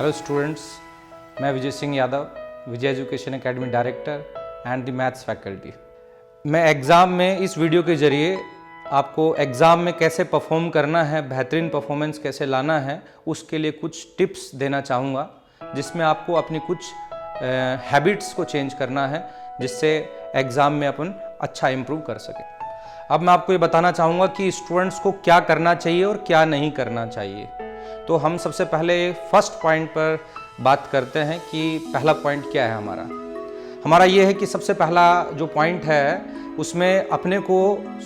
Hello students, मैं Vijay Singh Yadav, Vijay education academy director and the maths faculty. मैं exam में इस वीडियो के ज़रिए आपको एग्ज़ाम में कैसे परफॉर्म करना है, बेहतरीन परफॉर्मेंस कैसे लाना है, उसके लिए कुछ टिप्स देना चाहूँगा, जिसमें आपको अपनी कुछ हैबिट्स को चेंज करना है, जिससे एग्ज़ाम में अपन अच्छा इम्प्रूव कर सकें। अब मैं आपको ये बताना चाहूँगा कि स्टूडेंट्स को क्या करना चाहिए और क्या नहीं करना चाहिए। तो हम सबसे पहले फर्स्ट पॉइंट पर बात करते हैं कि पहला पॉइंट क्या है हमारा ये है कि सबसे पहला जो पॉइंट है उसमें अपने को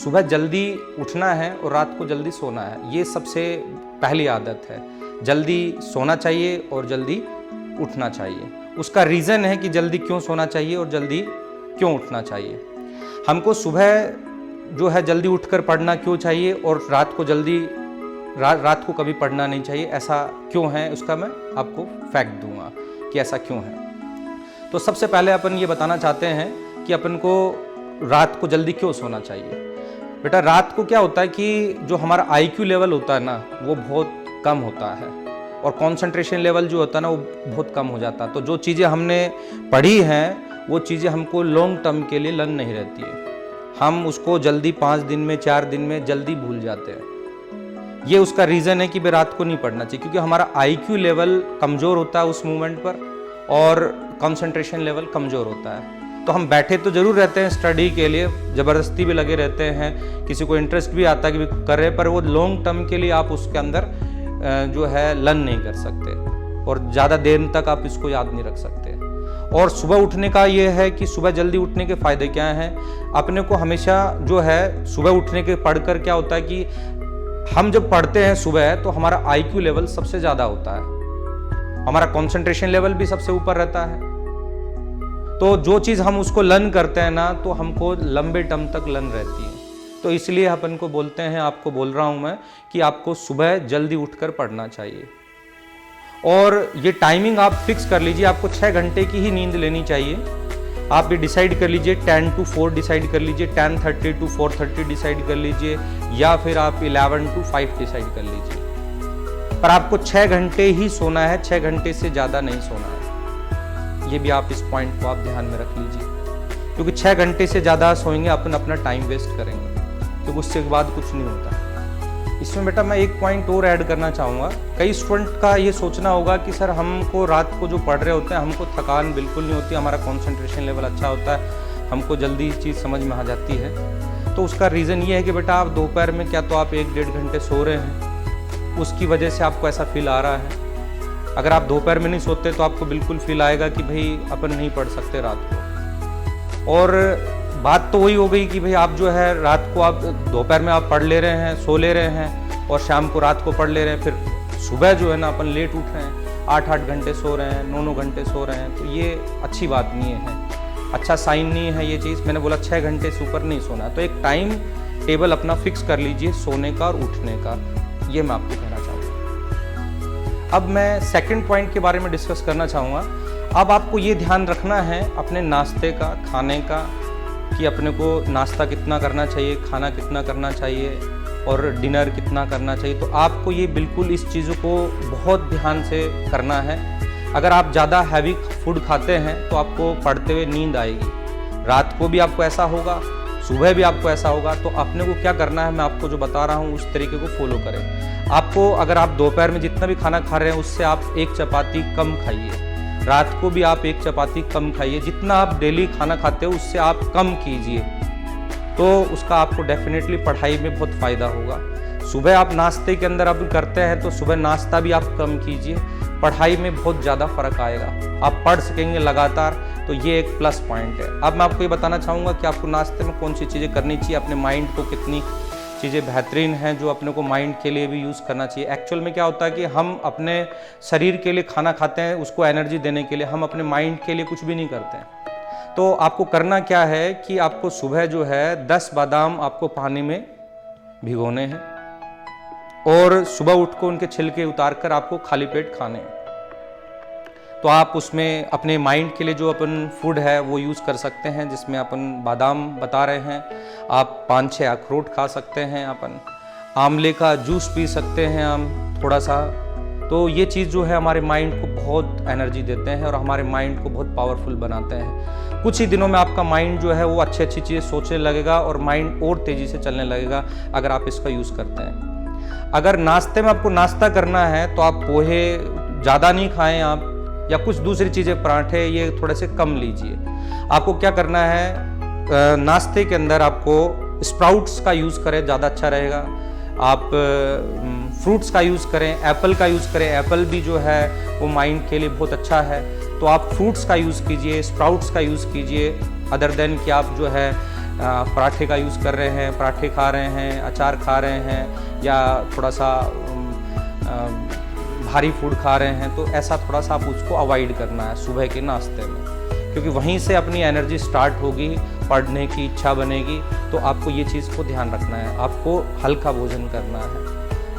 सुबह जल्दी उठना है और रात को जल्दी सोना है। ये सबसे पहली आदत है। जल्दी सोना चाहिए और जल्दी उठना चाहिए। उसका रीज़न है कि जल्दी क्यों सोना चाहिए और जल्दी क्यों उठना चाहिए। हमको सुबह जो है जल्दी उठकर पढ़ना क्यों चाहिए और रात को कभी पढ़ना नहीं चाहिए, ऐसा क्यों है, उसका मैं आपको फैक्ट दूंगा कि ऐसा क्यों है। तो सबसे पहले अपन ये बताना चाहते हैं कि अपन को रात को जल्दी क्यों सोना चाहिए। बेटा, रात को क्या होता है कि जो हमारा IQ लेवल होता है ना, वो बहुत कम होता है और कंसंट्रेशन लेवल जो होता है ना, वो बहुत कम हो जाता है। तो जो चीज़ें हमने पढ़ी हैं वो चीज़ें हमको लॉन्ग टर्म के लिए लर्न नहीं रहती है। हम उसको जल्दी 5 दिन में 4 दिन में जल्दी भूल जाते हैं। ये उसका रीज़न है कि भाई रात को नहीं पढ़ना चाहिए, क्योंकि हमारा IQ लेवल कमज़ोर होता है उस मोमेंट पर और कंसंट्रेशन लेवल कमज़ोर होता है। तो हम बैठे तो ज़रूर रहते हैं स्टडी के लिए, ज़बरदस्ती भी लगे रहते हैं, किसी को इंटरेस्ट भी आता है कि कर रहे, पर वो लॉन्ग टर्म के लिए आप उसके अंदर जो है लर्न नहीं कर सकते और ज़्यादा देर तक आप इसको याद नहीं रख सकते। और सुबह उठने का ये है कि सुबह जल्दी उठने के फ़ायदे क्या हैं। अपने को हमेशा जो है सुबह उठने के पढ़कर क्या होता है कि हम जब पढ़ते हैं सुबह तो हमारा IQ लेवल सबसे ज़्यादा होता है, हमारा कंसंट्रेशन लेवल भी सबसे ऊपर रहता है। तो जो चीज़ हम उसको लर्न करते हैं ना, तो हमको लंबे टर्म तक लर्न रहती है। तो इसलिए अपन को बोलते हैं, आपको बोल रहा हूँ मैं, कि आपको सुबह जल्दी उठकर पढ़ना चाहिए। और ये टाइमिंग आप फिक्स कर लीजिए, आपको 6 घंटे की ही नींद लेनी चाहिए। आप ये डिसाइड कर लीजिए, 10 to 4 डिसाइड कर लीजिए, 10:30 to 4:30 डिसाइड कर लीजिए, या फिर आप 11 to 5 डिसाइड कर लीजिए। पर आपको 6 घंटे ही सोना है, 6 घंटे से ज़्यादा नहीं सोना है। ये भी आप इस पॉइंट को आप ध्यान में रख लीजिए, क्योंकि 6 घंटे से ज़्यादा सोएंगे अपन अपना टाइम वेस्ट करेंगे, तो उसके बाद कुछ नहीं होता। इसमें बेटा मैं एक पॉइंट और ऐड करना चाहूँगा। कई स्टूडेंट का ये सोचना होगा कि सर हमको रात को जो पढ़ रहे होते हैं हमको थकान बिल्कुल नहीं होती, हमारा कंसंट्रेशन लेवल अच्छा होता है, हमको जल्दी चीज़ समझ में आ जाती है। तो उसका रीज़न ये है कि बेटा आप दोपहर में क्या तो आप 1-1.5 घंटे सो रहे हैं, उसकी वजह से आपको ऐसा फील आ रहा है। अगर आप दोपहर में नहीं सोते तो आपको बिल्कुल फील आएगा कि भाई अपन नहीं पढ़ सकते रात को। और बात तो वही हो गई कि भाई आप जो है रात को आप दोपहर में आप पढ़ ले रहे हैं, सो ले रहे हैं, और शाम को रात को पढ़ ले रहे हैं, फिर सुबह जो है ना अपन लेट उठ रहे हैं, 8-8 घंटे सो रहे हैं, 9-9 घंटे सो रहे हैं। तो ये अच्छी बात नहीं है, अच्छा साइन नहीं है ये चीज़। मैंने बोला 6 घंटे से ऊपर नहीं सोना है। तो एक टाइम टेबल अपना फिक्स कर लीजिए सोने का और उठने का, ये मैं आपको कहना चाहूँगा। अब मैं सेकेंड पॉइंट के बारे में डिस्कस करना चाहूँगा। अब आपको ये ध्यान रखना है अपने नाश्ते का, खाने का, कि अपने को नाश्ता कितना करना चाहिए, खाना कितना करना चाहिए और डिनर कितना करना चाहिए। तो आपको ये बिल्कुल इस चीज़ों को बहुत ध्यान से करना है। अगर आप ज़्यादा हैवी फूड खाते हैं तो आपको पढ़ते हुए नींद आएगी, रात को भी आपको ऐसा होगा, सुबह भी आपको ऐसा होगा। तो अपने को क्या करना है, मैं आपको जो बता रहा हूँ उस तरीके को फॉलो करें। आपको अगर आप दोपहर में जितना भी खाना खा रहे हैं उससे आप 1 चपाती कम खाइए, रात को भी आप 1 चपाती कम खाइए। जितना आप डेली खाना खाते हो उससे आप कम कीजिए, तो उसका आपको डेफिनेटली पढ़ाई में बहुत फ़ायदा होगा। सुबह आप नाश्ते के अंदर अब करते हैं तो सुबह नाश्ता भी आप कम कीजिए, पढ़ाई में बहुत ज़्यादा फ़र्क आएगा, आप पढ़ सकेंगे लगातार। तो ये एक प्लस पॉइंट है। अब मैं आपको ये बताना चाहूँगा कि आपको नाश्ते में कौन सी चीज़ें करनी चाहिए, अपने माइंड को कितनी चीज़ें बेहतरीन हैं जो अपने को माइंड के लिए भी यूज़ करना चाहिए। एक्चुअल में क्या होता है कि हम अपने शरीर के लिए खाना खाते हैं, उसको एनर्जी देने के लिए, हम अपने माइंड के लिए कुछ भी नहीं करते हैं। तो आपको करना क्या है कि आपको सुबह जो है 10 बादाम आपको पानी में भिगोने हैं और सुबह उठ को उनके छिलके उतार कर आपको खाली पेट खाने हैं। तो आप उसमें अपने माइंड के लिए जो अपन फूड है वो यूज़ कर सकते हैं, जिसमें अपन बादाम बता रहे हैं, आप 5-6 अखरोट खा सकते हैं, अपन आंवले का जूस पी सकते हैं, हम थोड़ा सा तो ये चीज़ जो है हमारे माइंड को बहुत एनर्जी देते हैं और हमारे माइंड को बहुत पावरफुल बनाते हैं। कुछ ही दिनों में आपका माइंड जो है वो अच्छी अच्छी चीज़ें सोचने लगेगा और माइंड और तेज़ी से चलने लगेगा अगर आप इसका यूज़ करते हैं। अगर नाश्ते में आपको नाश्ता करना है तो आप पोहे ज़्यादा नहीं खाएं आप, या कुछ दूसरी चीज़ें, पराठे ये थोड़े से कम लीजिए। आपको क्या करना है, नाश्ते के अंदर आपको स्प्राउट्स का यूज़ करें, ज़्यादा अच्छा रहेगा। आप फ्रूट्स का यूज़ करें, एप्पल का यूज़ करें, एप्पल भी जो है वो माइंड के लिए बहुत अच्छा है। तो आप फ्रूट्स का यूज़ कीजिए, स्प्राउट्स का यूज़ कीजिए, अदर देन कि आप जो है पराठे का यूज़ कर रहे हैं, पराठे खा रहे हैं, अचार खा रहे हैं, या थोड़ा सा भारी फूड खा रहे हैं, तो ऐसा थोड़ा सा आप उसको अवॉइड करना है सुबह के नाश्ते में, क्योंकि वहीं से अपनी एनर्जी स्टार्ट होगी, पढ़ने की इच्छा बनेगी। तो आपको ये चीज़ को ध्यान रखना है, आपको हल्का भोजन करना है।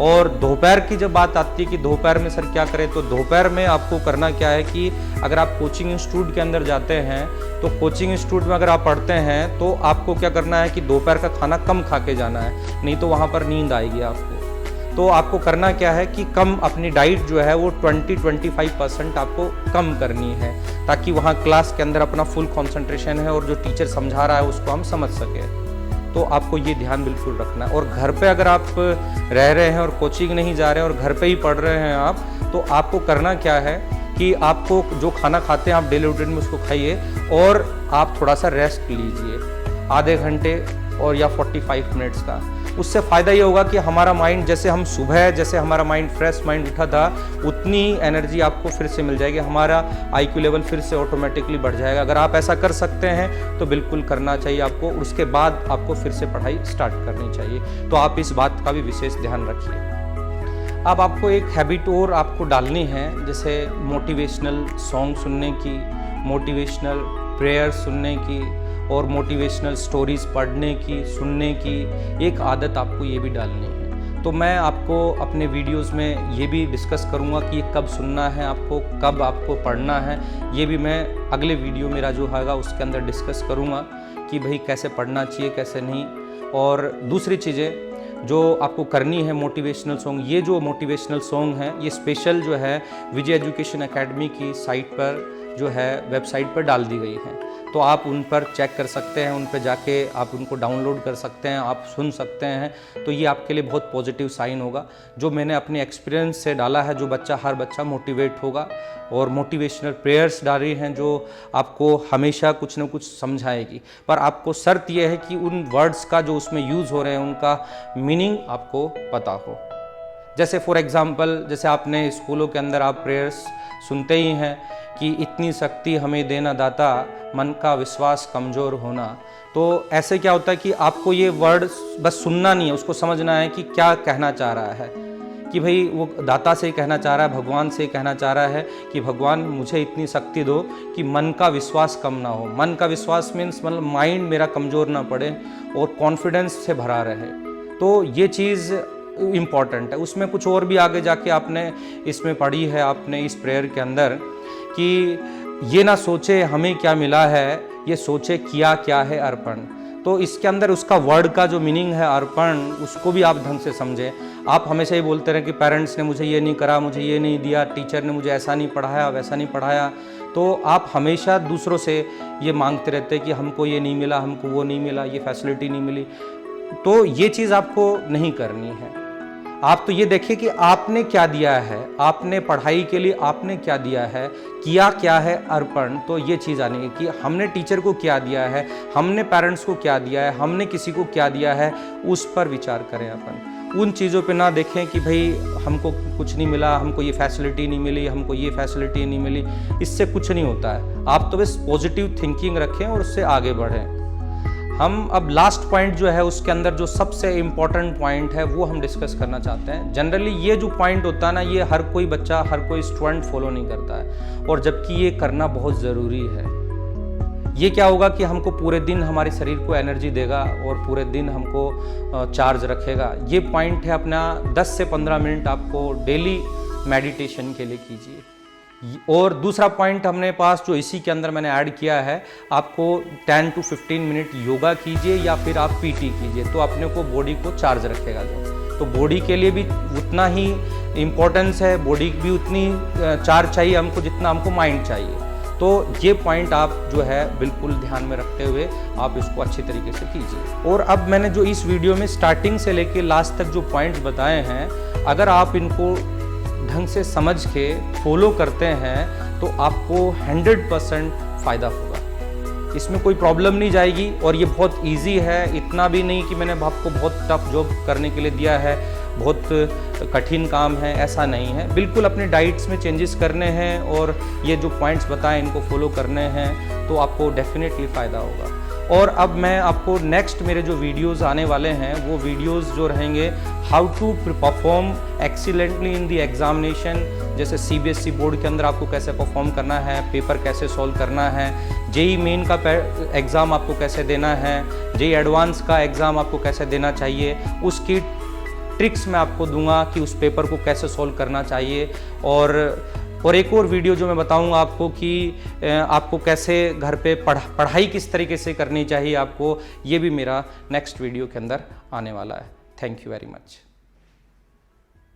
और दोपहर की जब बात आती है कि दोपहर में सर क्या करें, तो दोपहर में आपको करना क्या है कि अगर आप कोचिंग इंस्टीट्यूट के अंदर जाते हैं तो कोचिंग इंस्टीट्यूट में अगर आप पढ़ते हैं तो आपको क्या करना है कि दोपहर का खाना कम खा के जाना है, नहीं तो वहाँ पर नींद आएगी आपको। तो आपको करना क्या है कि कम अपनी डाइट जो है वो 20-25% आपको कम करनी है, ताकि वहाँ क्लास के अंदर अपना फुल कंसंट्रेशन है और जो टीचर समझा रहा है उसको हम समझ सकें। तो आपको ये ध्यान बिल्कुल रखना है। और घर पे अगर आप रह रहे हैं और कोचिंग नहीं जा रहे हैं और घर पे ही पढ़ रहे हैं आप, तो आपको करना क्या है कि आपको जो खाना खाते हैं आप डेली रूटीन में उसको खाइए और आप थोड़ा सा रेस्ट लीजिए, आधे घंटे और या 45 मिनट्स का। उससे फ़ायदा ये होगा कि हमारा माइंड, जैसे हम सुबह जैसे हमारा माइंड फ्रेश माइंड उठा था, उतनी एनर्जी आपको फिर से मिल जाएगी, हमारा IQ लेवल फिर से ऑटोमेटिकली बढ़ जाएगा। अगर आप ऐसा कर सकते हैं तो बिल्कुल करना चाहिए आपको। उसके बाद आपको फिर से पढ़ाई स्टार्ट करनी चाहिए। तो आप इस बात का भी विशेष ध्यान रखिए। अब आपको एक हैबिट और आपको डालनी है, जैसे मोटिवेशनल सॉन्ग सुनने की, मोटिवेशनल प्रेयर सुनने की और मोटिवेशनल स्टोरीज़ पढ़ने की, सुनने की एक आदत आपको ये भी डालनी है। तो मैं आपको अपने वीडियोस में ये भी डिस्कस करूँगा कि कब सुनना है आपको, कब आपको पढ़ना है, ये भी मैं अगले वीडियो मेरा जो होगा उसके अंदर डिस्कस करूँगा कि भाई कैसे पढ़ना चाहिए, कैसे नहीं। और दूसरी चीज़ें जो आपको करनी है, मोटिवेशनल सॉन्ग, ये जो मोटिवेशनल सॉन्ग है ये स्पेशल जो है विजय एजुकेशन एकेडमी की साइट पर जो है वेबसाइट पर डाल दी गई है। तो आप उन पर चेक कर सकते हैं, उन पर जाके आप उनको डाउनलोड कर सकते हैं, आप सुन सकते हैं। तो ये आपके लिए बहुत पॉजिटिव साइन होगा, जो मैंने अपने एक्सपीरियंस से डाला है। जो हर बच्चा मोटिवेट होगा और मोटिवेशनल प्रेयर्स डाली हैं जो आपको हमेशा कुछ न कुछ समझाएगी। पर आपको शर्त यह है कि उन वर्ड्स का जो उसमें यूज़ हो रहे हैं उनका मीनिंग आपको पता हो। जैसे फॉर एग्ज़ाम्पल, जैसे आपने स्कूलों के अंदर आप प्रेयर्स सुनते ही हैं कि इतनी शक्ति हमें देना दाता, मन का विश्वास कमज़ोर होना। तो ऐसे क्या होता है कि आपको ये वर्ड बस सुनना नहीं है, उसको समझना है कि क्या कहना चाह रहा है, कि भाई वो दाता से कहना चाह रहा है, भगवान से कहना चाह रहा है कि भगवान मुझे इतनी शक्ति दो कि मन का विश्वास कम ना हो। मन का विश्वास मीन्स मतलब माइंड मेरा कमज़ोर ना पड़े और कॉन्फिडेंस से भरा रहे। तो ये चीज़ इम्पॉर्टेंट है। उसमें कुछ और भी आगे जाके आपने इसमें पढ़ी है, आपने इस प्रेयर के अंदर, कि ये ना सोचे हमें क्या मिला है, ये सोचे किया क्या है अर्पण। तो इसके अंदर उसका वर्ड का जो मीनिंग है अर्पण, उसको भी आप ढंग से समझें। आप हमेशा ही बोलते रहे कि पेरेंट्स ने मुझे ये नहीं करा, मुझे ये नहीं दिया, टीचर ने मुझे ऐसा नहीं पढ़ाया, वैसा नहीं पढ़ाया। तो आप हमेशा दूसरों से ये मांगते रहते कि हमको ये नहीं मिला, हमको वो नहीं मिला, ये फैसिलिटी नहीं मिली। तो ये चीज़ आपको नहीं करनी है। आप तो ये देखिए कि आपने क्या दिया है, आपने पढ़ाई के लिए आपने क्या दिया है, किया क्या है अर्पण। तो ये चीज़ आनी है कि हमने टीचर को क्या दिया है, हमने पेरेंट्स को क्या दिया है, हमने किसी को क्या दिया है, उस पर विचार करें अपन। उन चीज़ों पे ना देखें कि भाई हमको कुछ नहीं मिला, हमको ये फैसिलिटी नहीं मिली, हमको ये फैसिलिटी नहीं मिली। इससे कुछ नहीं होता है। आप तो बस पॉजिटिव थिंकिंग रखें और उससे आगे बढ़ें। हम अब लास्ट पॉइंट जो है उसके अंदर जो सबसे इम्पॉर्टेंट पॉइंट है वो हम डिस्कस करना चाहते हैं। जनरली ये जो पॉइंट होता है ना, ये हर कोई बच्चा, हर कोई स्टूडेंट फॉलो नहीं करता है, और जबकि ये करना बहुत ज़रूरी है। ये क्या होगा कि हमको पूरे दिन हमारे शरीर को एनर्जी देगा और पूरे दिन हमको चार्ज रखेगा। ये पॉइंट है अपना 10 से 15 मिनट आपको डेली मेडिटेशन के लिए कीजिए। और दूसरा पॉइंट हमने पास जो इसी के अंदर मैंने ऐड किया है, आपको 10 to 15 मिनट योगा कीजिए या फिर आप PT कीजिए, तो अपने को बॉडी को चार्ज रखेगा। जो तो बॉडी के लिए भी उतना ही इम्पोर्टेंस है, बॉडी भी उतनी चार्ज चाहिए हमको जितना हमको माइंड चाहिए। तो ये पॉइंट आप जो है बिल्कुल ध्यान में रखते हुए आप इसको अच्छी तरीके से कीजिए। और अब मैंने जो इस वीडियो में स्टार्टिंग से लेके लास्ट तक जो पॉइंट्स बताए हैं, अगर आप इनको ढंग से समझ के फॉलो करते हैं तो आपको 100% फ़ायदा होगा। इसमें कोई प्रॉब्लम नहीं जाएगी और ये बहुत इजी है। इतना भी नहीं कि मैंने आपको बहुत टफ जॉब करने के लिए दिया है, बहुत कठिन काम है, ऐसा नहीं है। बिल्कुल अपने डाइट्स में चेंजेस करने हैं और ये जो पॉइंट्स बताएं इनको फॉलो करने हैं तो आपको डेफिनेटली फ़ायदा होगा। और अब मैं आपको नेक्स्ट मेरे जो वीडियोस आने वाले हैं वो वीडियोस जो रहेंगे how to perform excellently in the examination, जैसे CBSE बोर्ड के अंदर आपको कैसे परफॉर्म करना है, पेपर कैसे सॉल्व करना है, JEE मेन का एग्ज़ाम आपको कैसे देना है, JEE एडवांस का एग्ज़ाम आपको कैसे देना चाहिए, उसकी ट्रिक्स मैं आपको दूंगा कि उस पेपर को कैसे सॉल्व करना चाहिए। और एक और वीडियो जो मैं बताऊंगा आपको कि आपको कैसे घर पे पढ़ाई किस तरीके से करनी चाहिए आपको, ये भी मेरा नेक्स्ट वीडियो के अंदर आने वाला है। Thank you very much.